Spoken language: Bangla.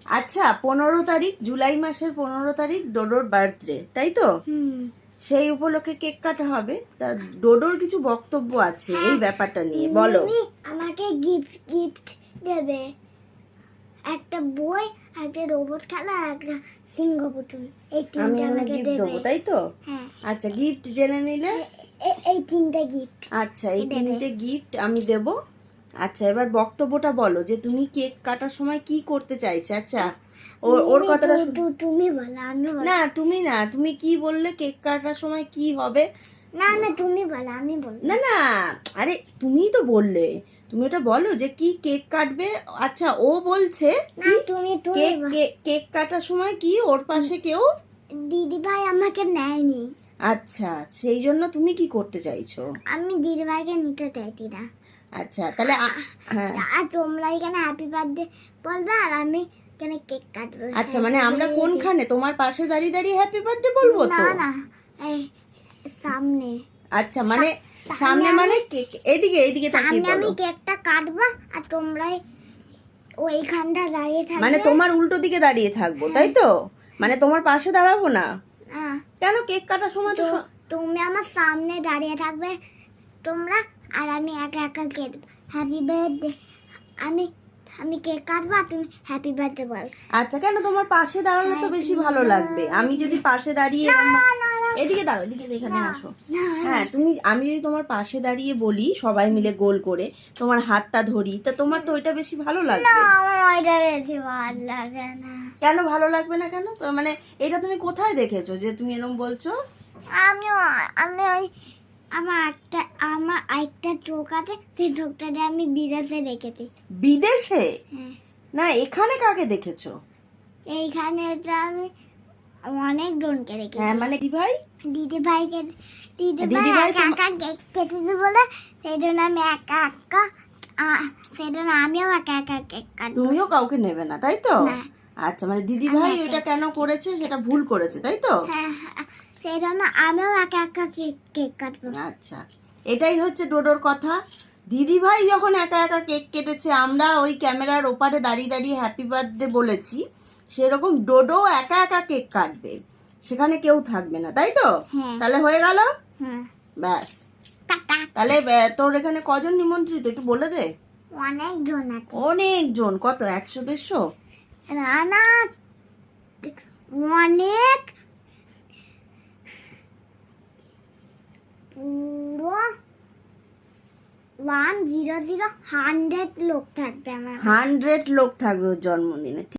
আচ্ছা 15 তারিখ, জুলাই মাসের 15 তারিখ ডোডোর বার্থডে, তাই তো? সেই উপলক্ষে কেক কাটা হবে। তা ডোডোর কিছু বক্তব্য আছে এই ব্যাপারটা নিয়ে, বলো। আমাকে গিফট দেবে, একটা বই, একটা রোবট খেলা আর একটা সিংহ পুতুল। এই আমি তিনটা আমাকে গিফট দেবে। দেবো, তাই তো? হ্যাঁ, আচ্ছা, গিফট জেনে নিলে। এই তিনটা গিফট। আচ্ছা, এই তিনটে গিফট আমি দেব। আচ্ছা, এবার বক্তব্যটা বলো যে তুমি কেক কাটার সময় কি করতে চাইছো। আচ্ছা, ওর কথাটা তুমি বলো, আমি বলো। না, তুমি না, তুমি কি বললে কেক কাটার সময় কি হবে? না না, তুমি বলো, আমি বলবো। না না, আরে তুমিই তো বললে, তুমি ওটা বলো যে কি কেক কাটবে। আচ্ছা, ও বলছে না, তুমি কেক কাটার সময় কি ওর পাশে কেউ দিদি ভাই আমাকে নেয়নি। আচ্ছা, সেই জন্য তুমি কি করতে চাইছো? আমি দিদি ভাইকে নিতে চাইছি না। আচ্ছা, তাহলে হ্যাঁ, আর তোমরা এখানে হ্যাপি বার্থডে বলবে আর আমি এখানে কেক কাটবো। আচ্ছা, মানে আমরা কোনখানে তোমার পাশে দাঁড়িয়ে দাঁড়িয়ে হ্যাপি বার্থডে বলবো তো? না না, এই সামনে। আচ্ছা, মানে সামনে মানে কেক এদিকে এদিকে তাকিয়ে সামনে আমি বলো। কেকটা কাটবো আর তোমরা ওইখানটা দাঁড়িয়ে থাকবে। মানে তোমার উল্টো দিকে দাঁড়িয়ে থাকবো, তাই তো? মানে তোমার পাশে দাঁড়াবো না? কেন? কেক কাটার সময় তো তুমি আমার সামনে দাঁড়িয়ে থাকবে তোমরা, আর আমি একা একা কেক হ্যাপি বার্থডে, আমি কেক কাটবো আর তুমি হ্যাপি বার্থডে বল। আচ্ছা, কেন? তোমার পাশে দাঁড়ালে তো বেশি ভালো লাগবে। আমি যদি পাশে দাঁড়িয়ে এদিকে দাঁড়াও, এদিকে এখানে আসো। হ্যাঁ, আমি যদি তোমার পাশে দাঁড়িয়ে বলি সবাই মিলে গোল করে তোমার হাতটা ধরি, তা তোমার তো ওইটা বেশি ভালো লাগবে। আমার ওইটা বেশি ভালো লাগে না। কেন ভালো লাগবে না? কেন? তো মানে এটা তুমি কোথায় দেখেছো যে তুমি এরকম বলছো? আমি ওই আমার একটা চোখ আছে, সেই চোখটা দিয়ে আমি বিদেশে দেখেছি। বিদেশে? হ্যাঁ, না, এখানে কাকে দেখেছো? এইখানে তো আমি অনেক জনকে দেখেছি। হ্যাঁ, মানে কি ভাই? দিদি ভাইকে দিদি ভাই একা একা কেক কেটে দিই বলে সেই জন্য আমি একা একা সেই জন্য আমিও একা একা কেক কাটবো। তুমিও কাউকে নেবে না, তাই তো? না। আচ্ছা, মানে দিদি ভাই এটা কেন করেছে? সেটা ভুল করেছে, তাই তো? হ্যাঁ, সেই জন্য আমিও একা একা কেক কাটবো। আচ্ছা, এটাই হচ্ছে ডোডোর কথা। দিদি ভাই যখন একা একা কেক কেটেছে, আমরা ওই ক্যামেরার ওপারে দাঁড়িয়ে দাঁড়িয়ে হ্যাপি বার্থডে বলেছি, সেরকম ডোডো একা একা কেক কাটবে, সেখানে কেউ থাকবে না, তাই তো? তাহলে হয়ে গেল। ব্যাস, তাহলে তোর এখানে কজন নিমন্ত্রিত একটু বলে দে। অনেকজন আছে। অনেকজন? কত? 100-150? না না, অনেক, পুরো 100 লোক থাকবে আমার। 100 লোক থাকবে ওর জন্মদিনে।